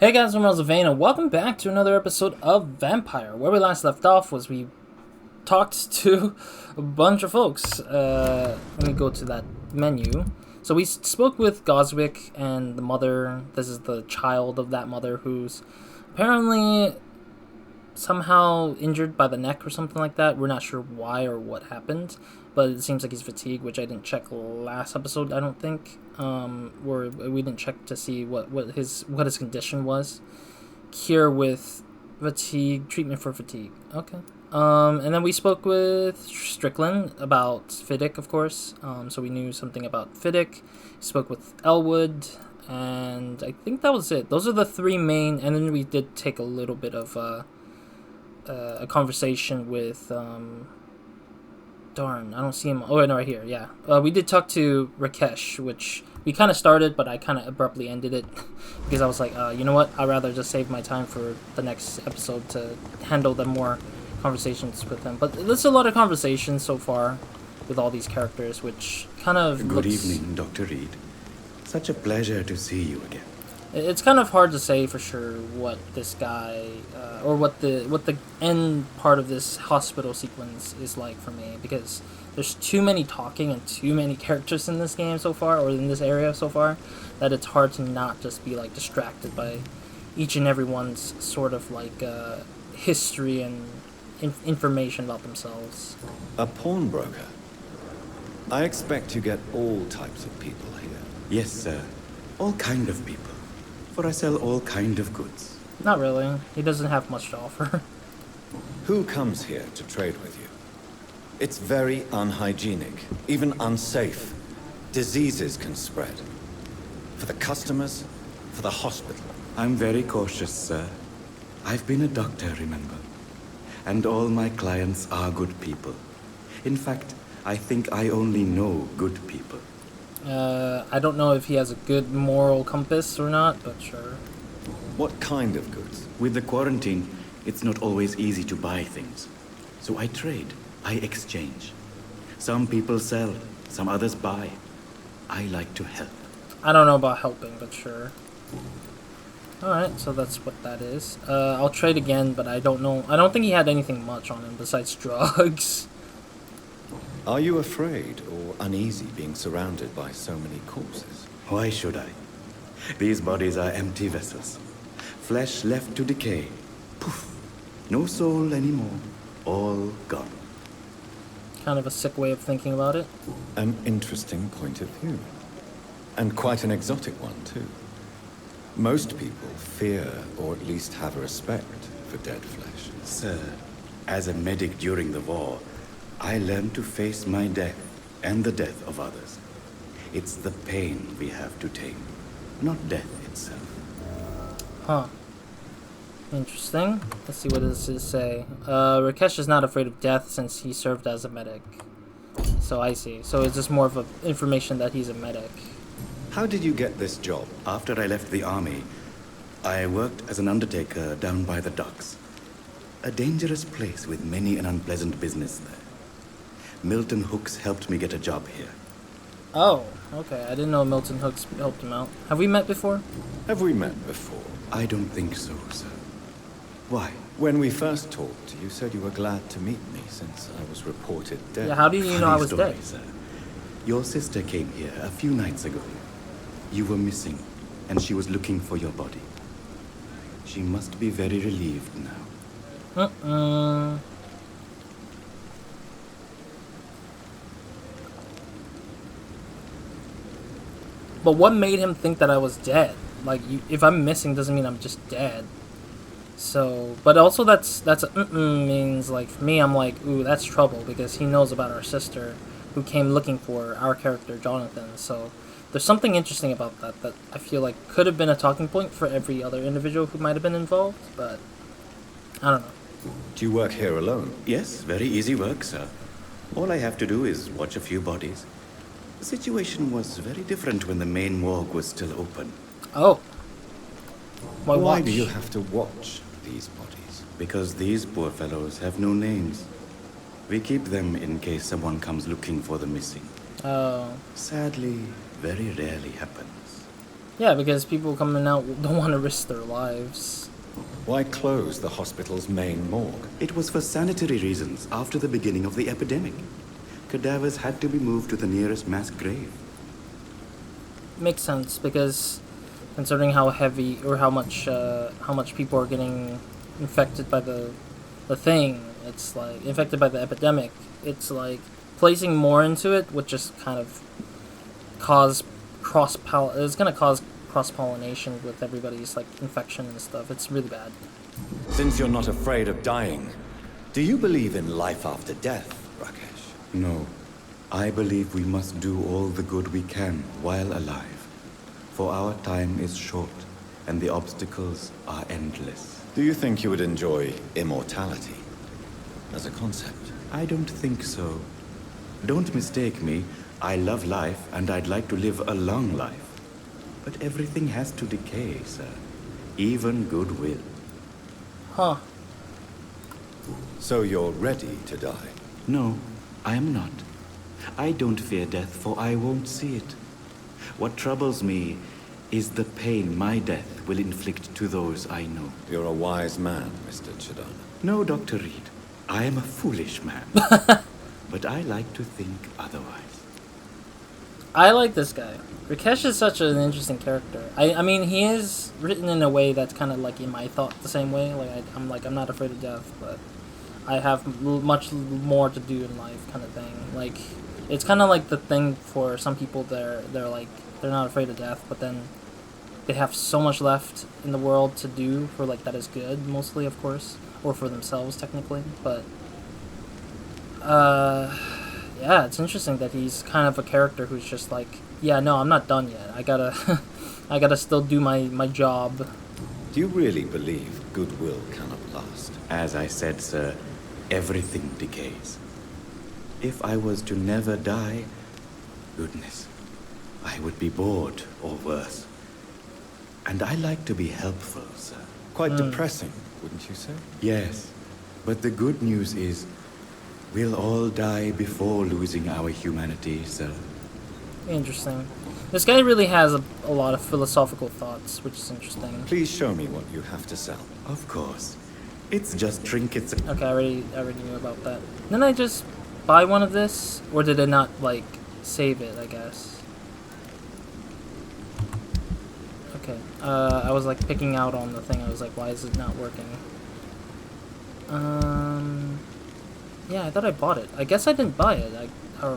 Hey guys, I'm RozaldVaneGAME, and welcome back to another episode of Vampyr. Where we last left off was we talked to a bunch of folks. Let me go to that menu. So we spoke with Goswick and the mother. This is the child of that mother who's apparently somehow injured by the neck or something like that. We're not sure why or what happened, but it seems like he's fatigued, which I didn't check last episode, I don't think. Or we didn't check to see what his condition was. Cure with fatigue, treatment for fatigue. Okay. And then we spoke with Strickland about Fiddick, of course. So we knew something about Fiddick. Spoke with Elwood, and I think that was it. Those are the three main. And then we did take a little bit of a conversation with darn, I don't see him. Oh no, right here. Yeah, we did talk to Rakesh, which we kind of started, but I kind of abruptly ended it because I was like, you know what? I'd rather just save my time for the next episode to handle the more conversations with them. But there's a lot of conversations so far with all these characters, which kind of Good evening, Dr. Reed. Such a pleasure to see you again. It's kind of hard to say for sure what this guy or what the end part of this hospital sequence is like for me, because there's too many talking and too many characters in this game so far, or in this area so far, that it's hard to not just be like distracted by each and everyone's sort of like history and information about themselves. A pawnbroker? I expect you get all types of people here. Yes, sir. All kind of people. For I sell all kind of goods. Not really. He doesn't have much to offer. Who comes here to trade with you? It's very unhygienic, even unsafe. Diseases can spread. For the customers, for the hospital. I'm very cautious, sir. I've been a doctor, remember? And all my clients are good people. In fact, I think I only know good people. I don't know if he has a good moral compass or not, but sure. What kind of goods? With the quarantine, it's not always easy to buy things. So I trade. I exchange. Some people sell, some others buy. I like to help. I don't know about helping, but sure. Alright, so that's what that is. I'll trade again, but I don't know. I don't think he had anything much on him besides drugs. Are you afraid or uneasy being surrounded by so many corpses? Why should I? These bodies are empty vessels. Flesh left to decay. Poof. No soul anymore. All gone. Kind of a sick way of thinking about it. An interesting point of view. And quite an exotic one, too. Most people fear, or at least have a respect, for dead flesh. Sir, as a medic during the war, I learned to face my death and the death of others. It's the pain we have to tame, not death itself. Huh. Interesting. Let's see what this is say. Rakesh is not afraid of death since he served as a medic. So I see. So it's just more of a information that he's a medic. How did you get this job? After I left the army, I worked as an undertaker down by the docks. A dangerous place with many an unpleasant business there. Milton Hooks helped me get a job here. Oh, okay. I didn't know Milton Hooks helped him out. Have we met before? Have we met before? I don't think so, sir. Why? When we first talked, you said you were glad to meet me since I was reported dead. Yeah, how do you know I was Funny dead? story, sir. Your sister came here a few nights ago. You were missing, and she was looking for your body. She must be very relieved now. But what made him think that I was dead? Like, if I'm missing doesn't mean I'm just dead. So, but also that's means, like, for me, I'm like, ooh, that's trouble, because he knows about our sister who came looking for our character, Jonathan. So there's something interesting about that I feel like could have been a talking point for every other individual who might have been involved, but I don't know. Do you work here alone? Yes, very easy work, sir. All I have to do is watch a few bodies. The situation was very different when the main morgue was still open. Oh. Why do you have to watch these bodies? Because these poor fellows have no names. We keep them in case someone comes looking for the missing. Oh. Sadly, very rarely happens. Yeah, because people coming out don't want to risk their lives. Why close the hospital's main morgue? It was for sanitary reasons after the beginning of the epidemic. Cadavers had to be moved to the nearest mass grave. Makes sense, because considering how heavy or how much people are getting infected by the thing, it's like infected by the epidemic. It's like placing more into it would just kind of cause it's gonna cause cross-pollination with everybody's like infection and stuff. It's really bad. Since you're not afraid of dying, do you believe in life after death, Rakesh? No, I believe we must do all the good we can while alive. For our time is short, and the obstacles are endless. Do you think you would enjoy immortality as a concept? I don't think so. Don't mistake me. I love life, and I'd like to live a long life. But everything has to decay, sir. Even goodwill. Huh. So you're ready to die? No, I am not. I don't fear death, for I won't see it. What troubles me is the pain my death will inflict to those I know. You're a wise man, Mr. Chidana. No, Dr. Reed. I am a foolish man. But I like to think otherwise. I like this guy. Rakesh is such an interesting character. I mean, he is written in a way that's kind of like in my thought the same way. Like I'm not afraid of death, but I have much more to do in life, kind of thing. Like it's kind of like the thing for some people. They're like they're not afraid of death, but then they have so much left in the world to do for like that is good, mostly of course, or for themselves technically. But yeah, it's interesting that he's kind of a character who's just like, yeah, no, I'm not done yet. I gotta, I gotta still do my job. Do you really believe goodwill cannot last? As I said, sir, everything decays. If I was to never die, goodness, I would be bored or worse. And I like to be helpful, sir. Quite depressing, wouldn't you say? Yes, but the good news is, we'll all die before losing our humanity, sir. Interesting. This guy really has a lot of philosophical thoughts, which is interesting. Please show me what you have to sell. Of course. It's just trinkets. Okay, I already knew about that. Didn't I just buy one of this? Or did it not, like, save it, I guess? Okay, I was, like, picking out on the thing. I was like, why is it not working? Yeah, I thought I bought it. I guess I didn't buy it,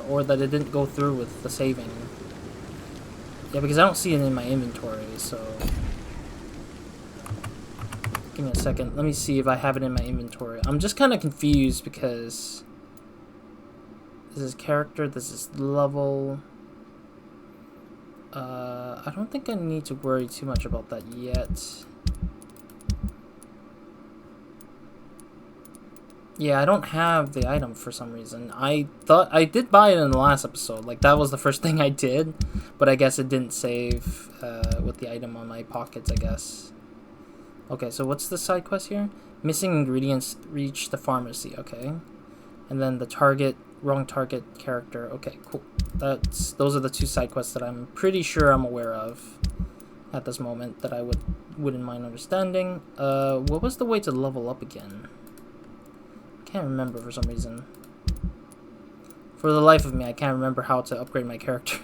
or that it didn't go through with the saving. Yeah, because I don't see it in my inventory, so... Give me a second. Let me see if I have it in my inventory. I'm just kind of confused because... This is character, this is level... I don't think I need to worry too much about that yet. Yeah, I don't have the item for some reason. I thought I did buy it in the last episode. Like, that was the first thing I did. But I guess it didn't save with the item on my pockets, I guess. Okay, so what's the side quest here? Missing ingredients, reach the pharmacy. Okay. And then the target, wrong target character. Okay, cool. Those are the two side quests that I'm pretty sure I'm aware of at this moment that I wouldn't mind understanding. What was the way to level up again? Can't remember for some reason. For the life of me, I can't remember how to upgrade my character.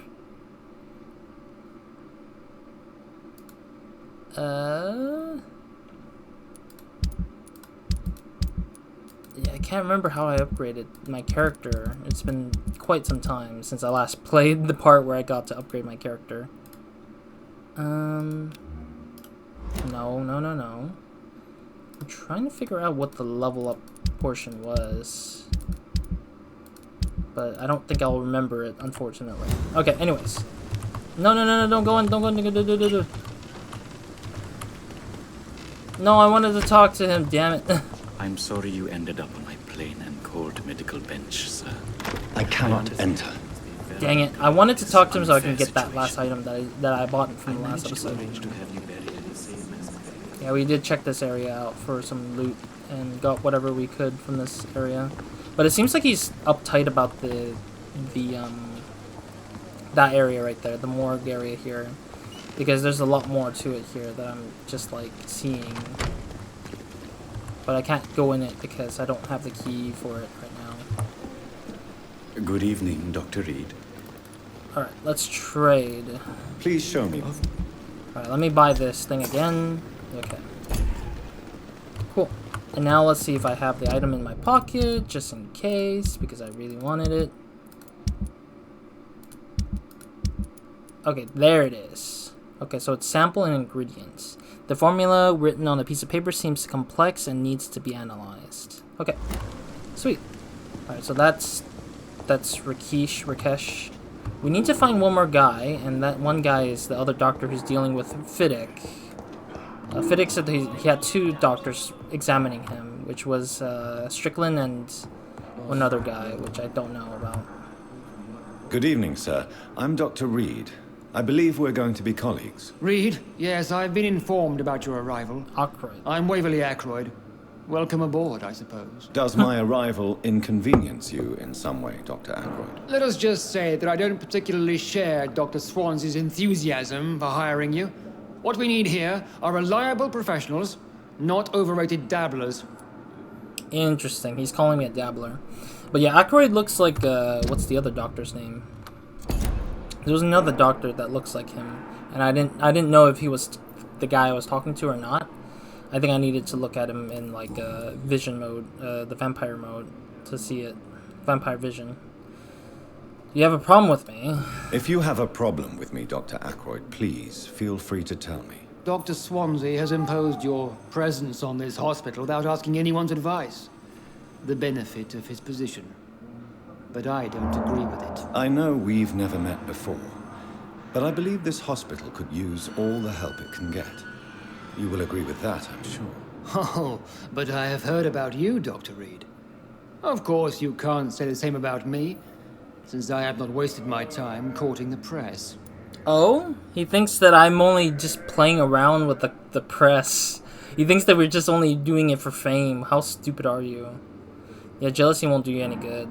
Yeah, I can't remember how I upgraded my character. It's been quite some time since I last played the part where I got to upgrade my character. No. I'm trying to figure out what the level up portion was, but I don't think I'll remember it, unfortunately. Okay, anyways. No, don't go in, don't go in. No, I wanted to talk to him, damn it. I'm sorry you ended up on my plain and cold medical bench, sir. I cannot enter. Dang it, I wanted to talk to him so I can get that last item that I bought from the last episode. Yeah, we did check this area out for some loot and got whatever we could from this area. But it seems like he's uptight about that area right there, the morgue area here. Because there's a lot more to it here that I'm just like seeing. But I can't go in it because I don't have the key for it right now. Good evening, Dr. Reed. Alright, let's trade. Please show me. Alright, let me buy this thing again. Okay. Cool. And now let's see if I have the item in my pocket, just in case, because I really wanted it. Okay, there it is. Okay, so it's sample and ingredients. The formula written on a piece of paper seems complex and needs to be analyzed. Okay, sweet. Alright, so that's Rakesh. We need to find one more guy, and that one guy is the other doctor who's dealing with Fiddick. Fiddick said that he had 2 doctors examining him, which was Strickland and another guy, which I don't know about. Good evening, sir. I'm Dr. Reed. I believe we're going to be colleagues. Reed? Yes, I've been informed about your arrival. Ackroyd. I'm Waverly Ackroyd. Welcome aboard, I suppose. Does my arrival inconvenience you in some way, Dr. Ackroyd? Let us just say that I don't particularly share Dr. Swansea's enthusiasm for hiring you. What we need here are reliable professionals, not overrated dabblers. Interesting. He's calling me a dabbler. But yeah, Ackroyd looks like, what's the other doctor's name? There was another doctor that looks like him, and I didn't know if he was the guy I was talking to or not. I think I needed to look at him in like vision mode, the vampire mode, to see it. Vampire vision. You have a problem with me? If you have a problem with me, Dr. Ackroyd, please feel free to tell me. Dr. Swansea has imposed your presence on this hospital without asking anyone's advice. The benefit of his position. But I don't agree with it. I know we've never met before, but I believe this hospital could use all the help it can get. You will agree with that, I'm sure. Oh, but I have heard about you, Dr. Reed. Of course, you can't say the same about me, since I have not wasted my time courting the press. Oh? He thinks that I'm only just playing around with the press. He thinks that we're just only doing it for fame. How stupid are you? Yeah, jealousy won't do you any good.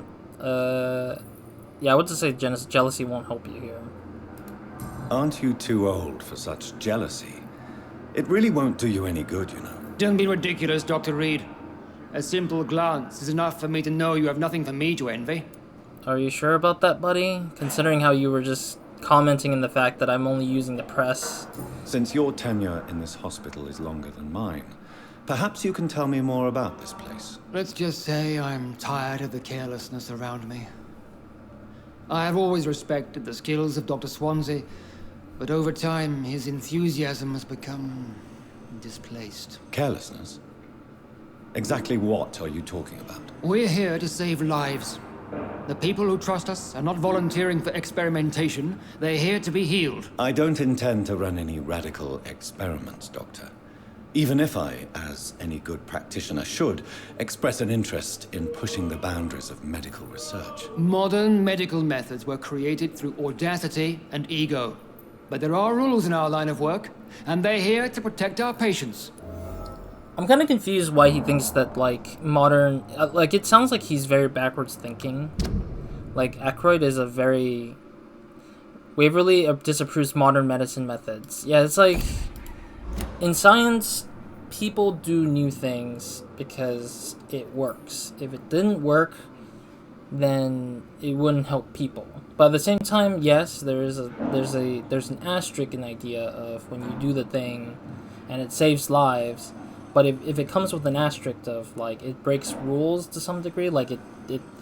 Yeah, I would just say jealousy won't help you here. Aren't you too old for such jealousy? It really won't do you any good, you know. Don't be ridiculous, Dr. Reed. A simple glance is enough for me to know you have nothing for me to envy. Are you sure about that, buddy? Considering how you were just commenting in the fact that I'm only using the press. Since your tenure in this hospital is longer than mine, perhaps you can tell me more about this place. Let's just say I'm tired of the carelessness around me. I have always respected the skills of Dr. Swansea, but over time his enthusiasm has become displaced. Carelessness? Exactly what are you talking about? We're here to save lives. The people who trust us are not volunteering for experimentation. They're here to be healed. I don't intend to run any radical experiments, Doctor. Even if I, as any good practitioner should, express an interest in pushing the boundaries of medical research. Modern medical methods were created through audacity and ego. But there are rules in our line of work, and they're here to protect our patients. I'm kind of confused why he thinks that, like, modern... like, it sounds like he's very backwards thinking. Like, Ackroyd is a very... Waverly disapproves modern medicine methods. Yeah, it's like... In science, people do new things because it works. If it didn't work, then it wouldn't help people. But at the same time, yes, there's an asterisk in the idea of when you do the thing and it saves lives. But if it comes with an asterisk of, like, it breaks rules to some degree, like it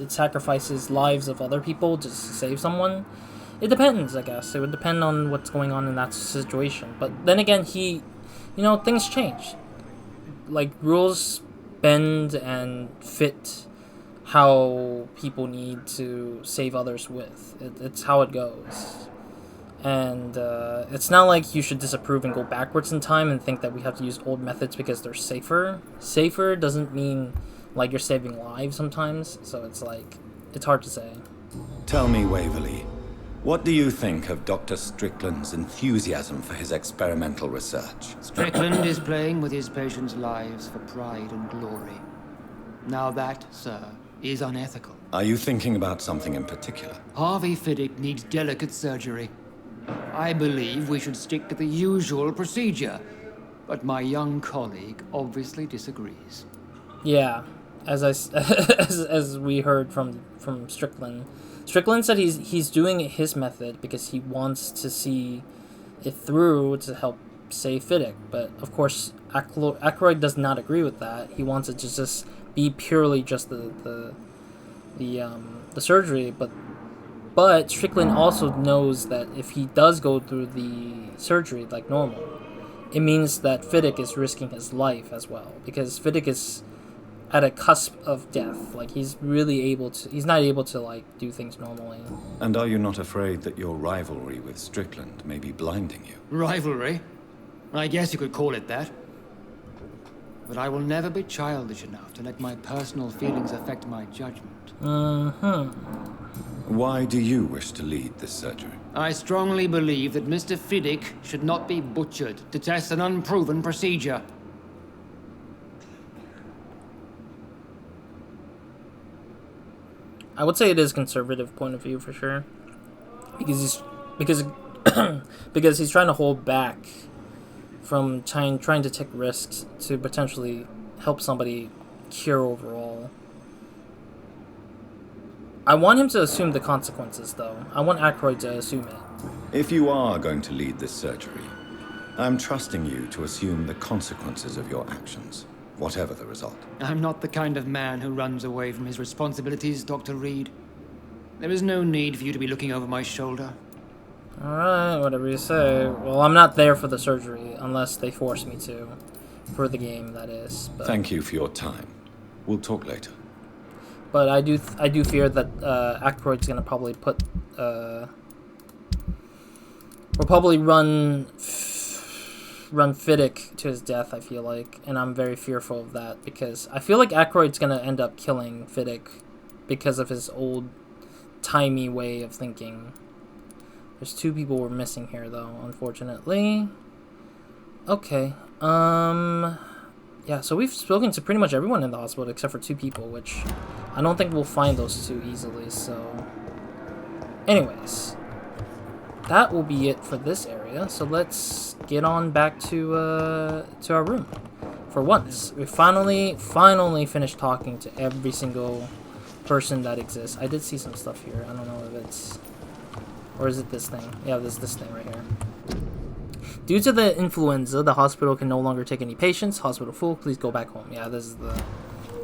sacrifices lives of other people just to save someone, it depends, I guess. It would depend on what's going on in that situation. But then again, things change. Like, rules bend and fit how people need to save others with. It's how it goes. And it's not like you should disapprove and go backwards in time and think that we have to use old methods because they're safer. Safer doesn't mean, like, you're saving lives sometimes. So it's like, it's hard to say. Tell me, Waverly, what do you think of Dr. Strickland's enthusiasm for his experimental research? Strickland is playing with his patients' lives for pride and glory. Now that, sir, is unethical. Are you thinking about something in particular? Harvey Fiddick needs delicate surgery. I believe we should stick to the usual procedure, but my young colleague obviously disagrees. Yeah, as we heard from Strickland. Strickland said he's doing it his method because he wants to see it through to help save Fiddick. But of course, Aykroyd does not agree with that. He wants it to just be purely just the surgery. But Strickland also knows that if he does go through the surgery like normal, it means that Fiddick is risking his life as well, because Fiddick is at a cusp of death. Like, he's not able to like do things normally. And are you not afraid that your rivalry with Strickland may be blinding you? Rivalry? I guess you could call it that. But I will never be childish enough to let my personal feelings affect my judgment. Why do you wish to lead this surgery? I strongly believe that Mr. Fiddick should not be butchered to test an unproven procedure. I would say it is conservative point of view for sure, because he's trying to hold back from trying to take risks to potentially help somebody cure overall. I want him to assume the consequences, though. I want Aykroyd to assume it. If you are going to lead this surgery, I'm trusting you to assume the consequences of your actions, whatever the result. I'm not the kind of man who runs away from his responsibilities, Dr. Reed. There is no need for you to be looking over my shoulder. Alright, whatever you say. Well, I'm not there for the surgery, unless they force me to. For the game, that is. But, Thank you for your time. We'll talk later. but I do fear that Aykroyd's gonna probably put... will probably run Fiddick to his death, I feel like. And I'm very fearful of that, because I feel like Aykroyd's gonna end up killing Fiddick because of his old-timey way of thinking. There's 2 people we're missing here, though, unfortunately. Okay, yeah, so we've spoken to pretty much everyone in the hospital except for 2 people, which I don't think we'll find those 2 easily, so... Anyways, that will be it for this area, so let's get on back to our room. For once, we finally finished talking to every single person that exists. I did see some stuff here, I don't know if it's... Or is it this thing? Yeah, there's this thing right here. Due to the influenza, the hospital can no longer take any patients. Hospital full, please go back home. Yeah, this is the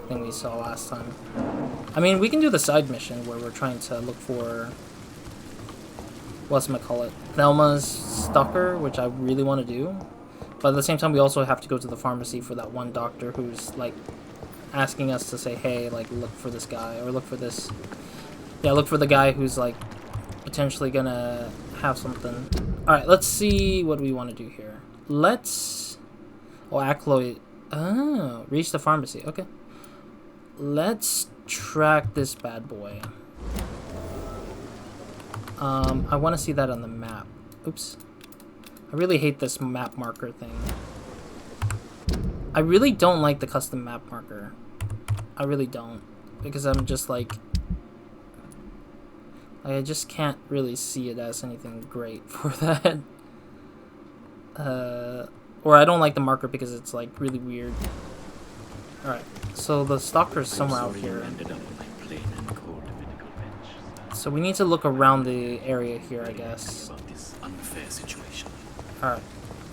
thing we saw last time. I mean, we can do the side mission where we're trying to look for... whatchamacallit? Thelma's stalker, which I really want to do. But at the same time, we also have to go to the pharmacy for that one doctor who's, like, asking us to say, hey, like, look for this guy, or look for this... Yeah, look for the guy who's, like, potentially gonna have something. Alright, let's see what we want to do here. Let's... Oh, Aykroyd... Oh, reach the pharmacy. Okay. Let's track this bad boy. I want to see that on the map. Oops. I really hate this map marker thing. I really don't like the custom map marker. I really don't. Because I'm just like... I just can't really see it as anything great for that. Or I don't like the marker because it's like really weird. Alright, so the stalker's somewhere out here. So we need to look around the area here, I guess. About this unfair situation. Alright.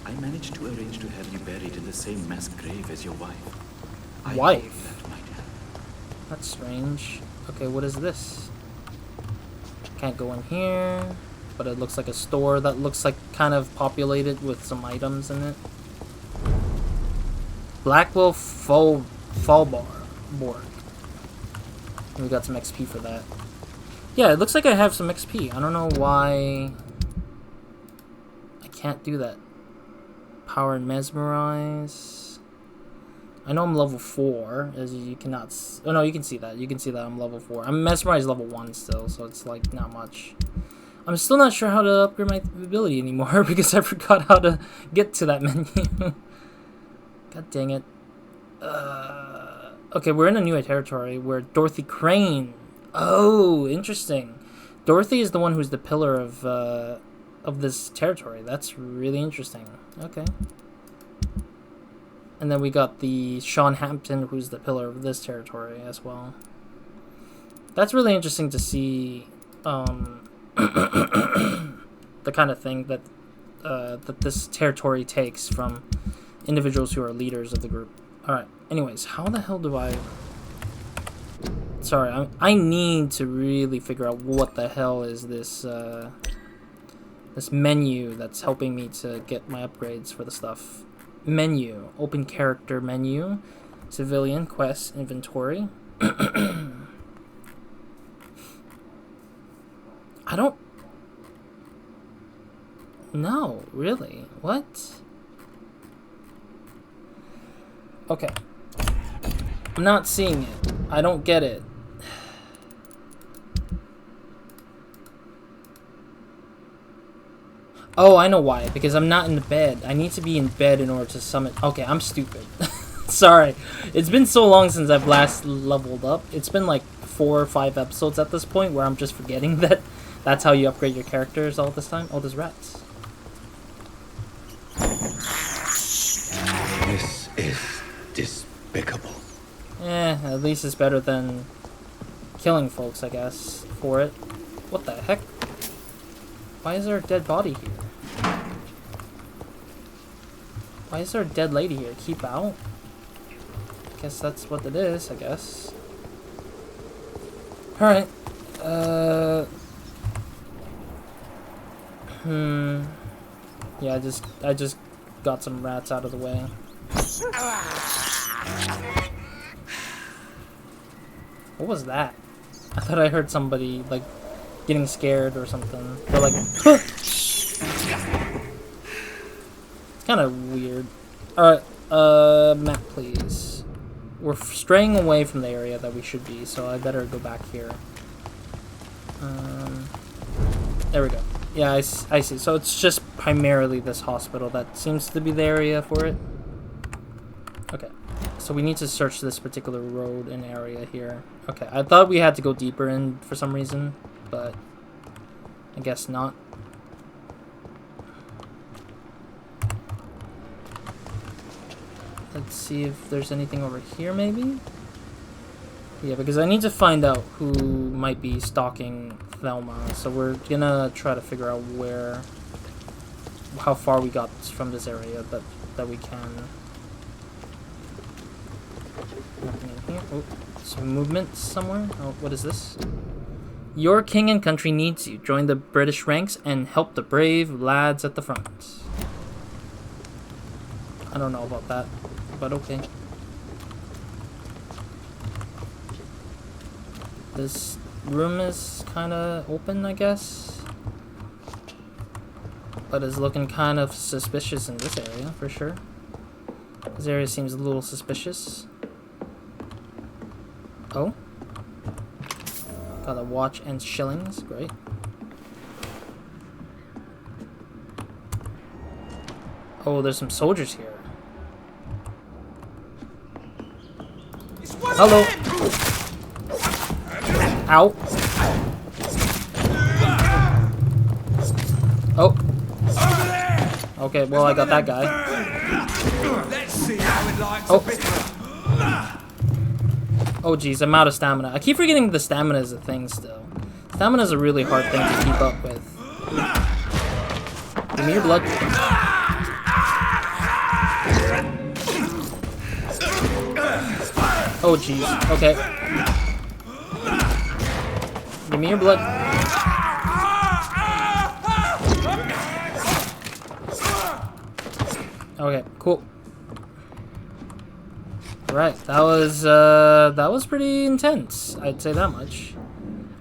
I managed to arrange to have you buried in the same mass grave as your wife. Wife? That might help. That's strange. Okay, what is this? Can't go in here, but it looks like a store that looks like kind of populated with some items in it. Blackwell Fallbar board. We got some XP for that. Yeah, it looks like I have some XP. I don't know why I can't do that. Power and mesmerize. I know I'm level 4, as you cannot... Oh, no, you can see that. You can see that I'm level 4. I'm mesmerized level 1 still, so it's, like, not much. I'm still not sure how to upgrade my ability anymore, because I forgot how to get to that menu. God dang it. Okay, we're in a new territory where Dorothy Crane... Oh, interesting. Dorothy is the one who's the pillar of of this territory. That's really interesting. Okay. And then we got the Sean Hampton, who's the pillar of this territory as well. That's really interesting to see the kind of thing that that this territory takes from individuals who are leaders of the group. Alright, anyways, how the hell do I... Sorry, I need to really figure out what the hell is this, this menu that's helping me to get my upgrades for the stuff. Menu, open character menu, civilian, quest, inventory. I don't... No, really? What? Okay. I'm not seeing it. I don't get it. Oh, I know why. Because I'm not in the bed. I need to be in bed in order to summon... Okay, I'm stupid. Sorry. It's been so long since I've last leveled up. It's been like 4 or 5 episodes at this point where I'm just forgetting that that's how you upgrade your characters all this time. Oh, there's rats. This is despicable. At least it's better than killing folks, I guess, for it. What the heck? Why is there a dead body here? Why is there a dead lady here? Keep out? Guess that's what it is, I guess. Alright. Yeah, I just got some rats out of the way. What was that? I thought I heard somebody, like, getting scared or something. They're like, huh! It's kind of weird. Alright, map, please. We're straying away from the area that we should be, so I better go back here. There we go. Yeah, I see. So it's just primarily this hospital that seems to be the area for it. Okay. So we need to search this particular road and area here. Okay, I thought we had to go deeper in for some reason, but I guess not. Let's see if there's anything over here, maybe? Yeah, because I need to find out who might be stalking Thelma, so we're gonna try to figure out how far we got from this area that we can. Nothing in here. Oh, some movement somewhere. Oh, what is this? Your king and country needs you. Join the British ranks and help the brave lads at the front. I don't know about that, but okay. This room is kind of open, I guess. But is looking kind of suspicious in this area, for sure. This area seems a little suspicious. Oh. Got a watch and shillings, great. Oh, there's some soldiers here. Hello. Ow. Oh. Okay, well I got that guy. Oh. Oh geez, I'm out of stamina. I keep forgetting the stamina is a thing still. Stamina is a really hard thing to keep up with. Give me your blood. Oh jeez, okay. Give me your blood. Okay, cool. Right, that was pretty intense. I'd say that much.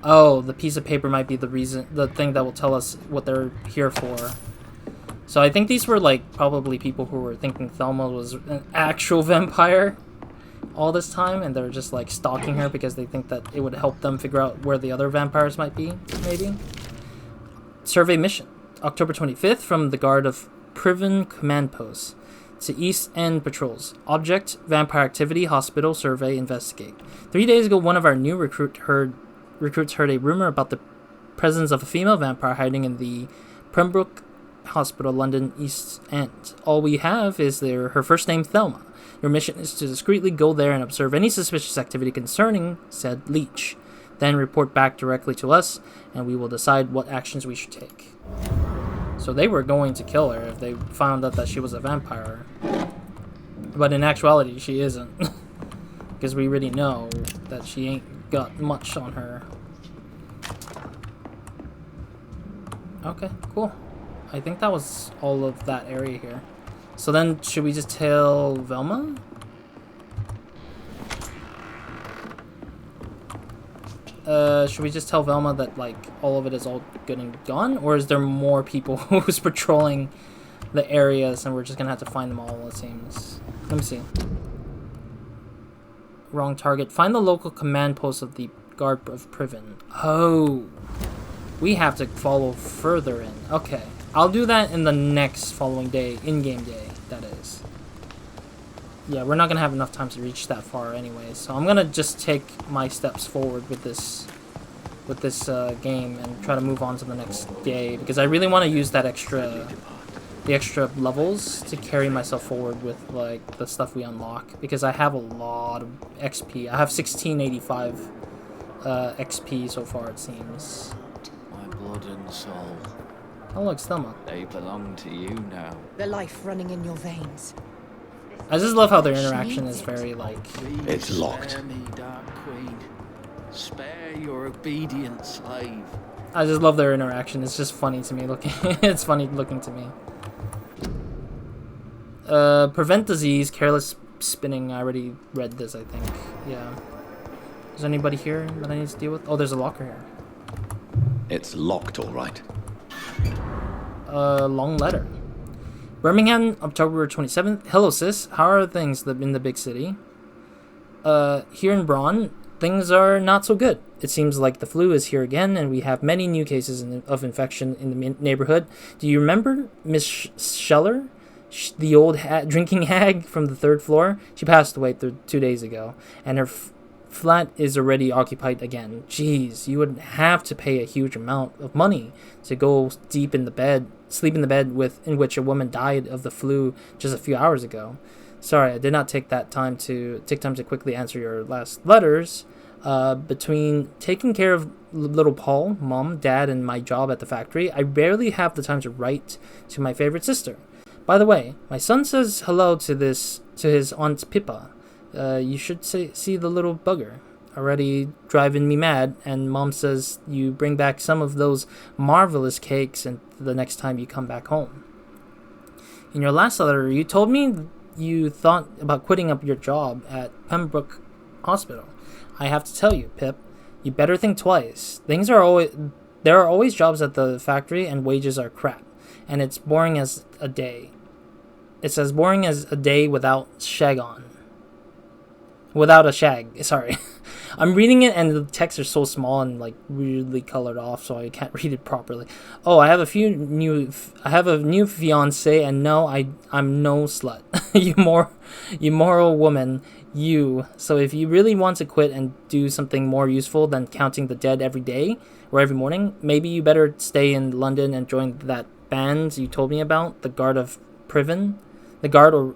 Oh, the piece of paper might be the thing that will tell us what they're here for. So I think these were like probably people who were thinking Thelma was an actual vampire all this time, and they're just like stalking her because they think that it would help them figure out where the other vampires might be, maybe. Survey mission. October 25th from the Guard of Priven Command Post to East End Patrols. Object, vampire activity, hospital, survey, investigate. 3 days ago, one of our new recruits heard a rumor about the presence of a female vampire hiding in the Pembroke Hospital, London East End. All we have is her first name, Thelma. Your mission is to discreetly go there and observe any suspicious activity concerning said leech. Then report back directly to us, and we will decide what actions we should take. So they were going to kill her if they found out that she was a vampire. But in actuality, she isn't. Because we already know that she ain't got much on her. Okay, cool. I think that was all of that area here. So then, should we just tell Velma? Should we just tell Velma that, like, all of it is all good and gone? Or is there more people who's patrolling the areas and we're just gonna have to find them all, it seems? Let me see. Wrong target. Find the local command post of the Guard of Priven. Oh. We have to follow further in. Okay. I'll do that in the next following day. In-game day, that is. Yeah, we're not gonna have enough time to reach that far anyway, so I'm gonna just take my steps forward with this game and try to move on to the next day, because I really want to use that the extra levels to carry myself forward with, like, the stuff we unlock, because I have a lot of XP. I have 1685 XP so far, it seems. My blood and soul. Oh look, Thelma. They belong to you now. The life running in your veins. I just love how their interaction is very, like... It's locked. Spare me, Dark Queen. Spare your obedient slave. I just love their interaction. It's just funny to me looking. It's funny looking to me. Prevent disease, careless spinning. I already read this, I think. Yeah. Is anybody here that I need to deal with? Oh, there's a locker here. It's locked, all right. Long letter. Birmingham, October 27th. Hello, sis. How are things in the big city? Here in Braun, things are not so good. It seems like the flu is here again, and we have many new cases of infection in the neighborhood. Do you remember Miss Scheller? The old drinking hag from the 3rd floor? She passed away 2 days ago, and her flat is already occupied again. Jeez, you would have to pay a huge amount of money to go sleep in the bed in which a woman died of the flu just a few hours ago. Sorry, I did not take time to quickly answer your last letters. Between taking care of little Paul, Mom, Dad, and my job at the factory, I barely have the time to write to my favorite sister. By the way, my son says hello to his Aunt Pippa. You should see the little bugger. Already driving me mad, and Mom says you bring back some of those marvelous cakes and the next time you come back home. In your last letter, you told me you thought about quitting up your job at Pembroke Hospital. I have to tell you, Pip, you better think twice. There are always jobs at the factory, and wages are crap, and it's boring as a day. It's as boring as a day without a shag, sorry. I'm reading it and the texts are so small and like weirdly colored off, so I can't read it properly. Oh, I have a new fiance, and no, I'm no slut. you moral woman, you. So if you really want to quit and do something more useful than counting the dead every day or every morning, maybe you better stay in London and join that band you told me about, the Guard of Priven, the Guard or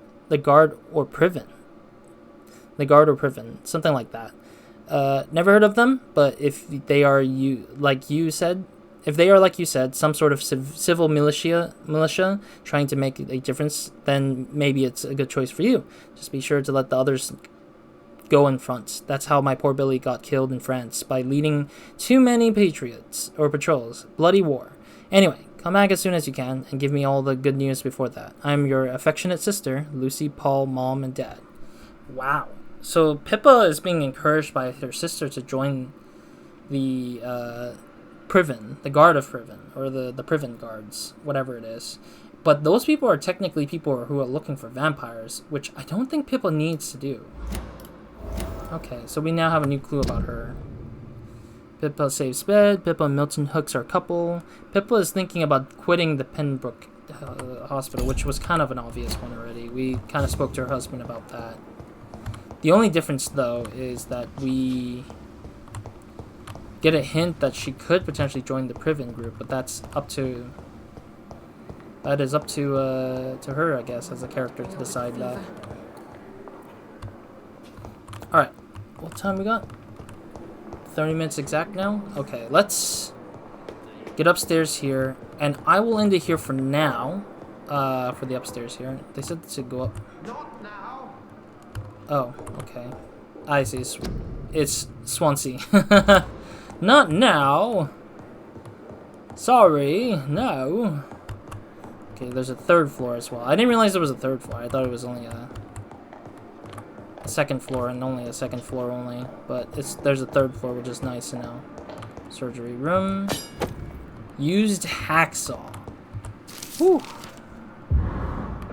Priven. The Guard or Priven, something like that. Never heard of them, but if they are like you said, some sort of civil militia trying to make a difference, then maybe it's a good choice for you. Just be sure to let the others go in front. That's how my poor Billy got killed in France, by leading too many patrols. Bloody war. Anyway, come back as soon as you can, and give me all the good news before that. I'm your affectionate sister, Lucy, Paul, Mom, and Dad. Wow. So Pippa is being encouraged by her sister to join the Priven, the Guard of Priven, or the Priven Guards, whatever it is. But those people are technically people who are looking for vampires, which I don't think Pippa needs to do. Okay, so we now have a new clue about her. Pippa saves bed. Pippa and Milton Hooks are a couple. Pippa is thinking about quitting the Pembroke Hospital, which was kind of an obvious one already. We kind of spoke to her husband about that. The only difference, though, is that we get a hint that she could potentially join the Priven group, but that's up to That is up to her, I guess, as a character to decide that. Alright. What time we got? 30 minutes exact now? Okay, let's get upstairs here. And I will end it here for now. For the upstairs here. They said to go up. Not now. Oh, okay. I see. It's Swansea. Not now. Sorry, no. Okay, there's a third floor as well. I didn't realize there was a third floor. I thought it was only a second floor and only a second floor only. But there's a third floor, which is nice to know. Surgery room. Used hacksaw. Whew.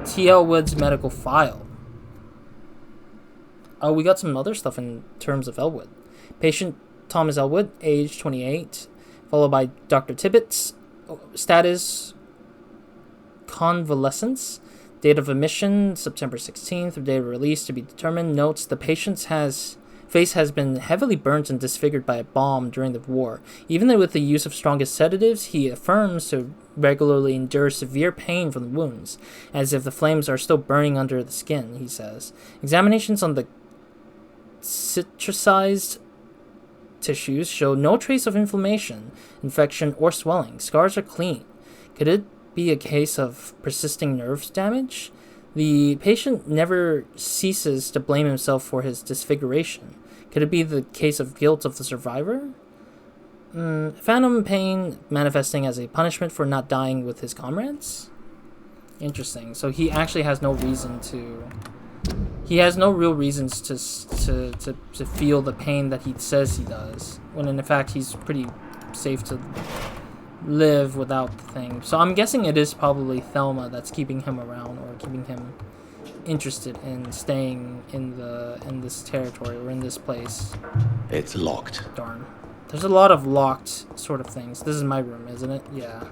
T.L. Wood's medical file. Oh, we got some other stuff in terms of Elwood. Patient Thomas Elwood, age 28, followed by Dr. Tibbetts, status convalescence, date of admission September 16th, date of release to be determined. Notes the patient's face has been heavily burnt and disfigured by a bomb during the war. Even with the use of strongest sedatives, he affirms to regularly endure severe pain from the wounds, as if the flames are still burning under the skin, he says. Examinations on the citricized tissues show no trace of inflammation, infection, or swelling. Scars are clean. Could it be a case of persisting nerve damage? The patient never ceases to blame himself for his disfiguration. Could it be the case of guilt of the survivor? Phantom pain manifesting as a punishment for not dying with his comrades? Interesting. So he actually has no reason to... He has no real reasons to feel the pain that he says he does, when in fact he's pretty safe to live without the thing. So I'm guessing it is probably Thelma that's keeping him around, or keeping him interested in staying in this territory, or in this place. It's locked. Darn. There's a lot of locked sort of things. This is my room, isn't it? Yeah.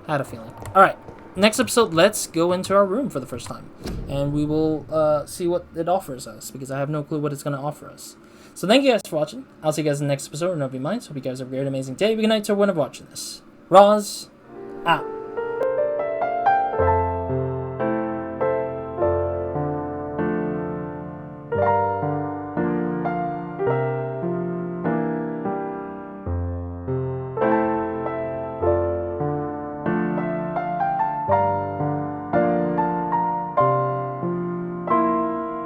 I had a feeling. Alright. Next episode, let's go into our room for the first time. And we will see what it offers us, because I have no clue what it's going to offer us. So thank you guys for watching. I'll see you guys in the next episode. Never be mine. So hope you guys have a great, amazing day. Good night to whenever watching this. Roz, out.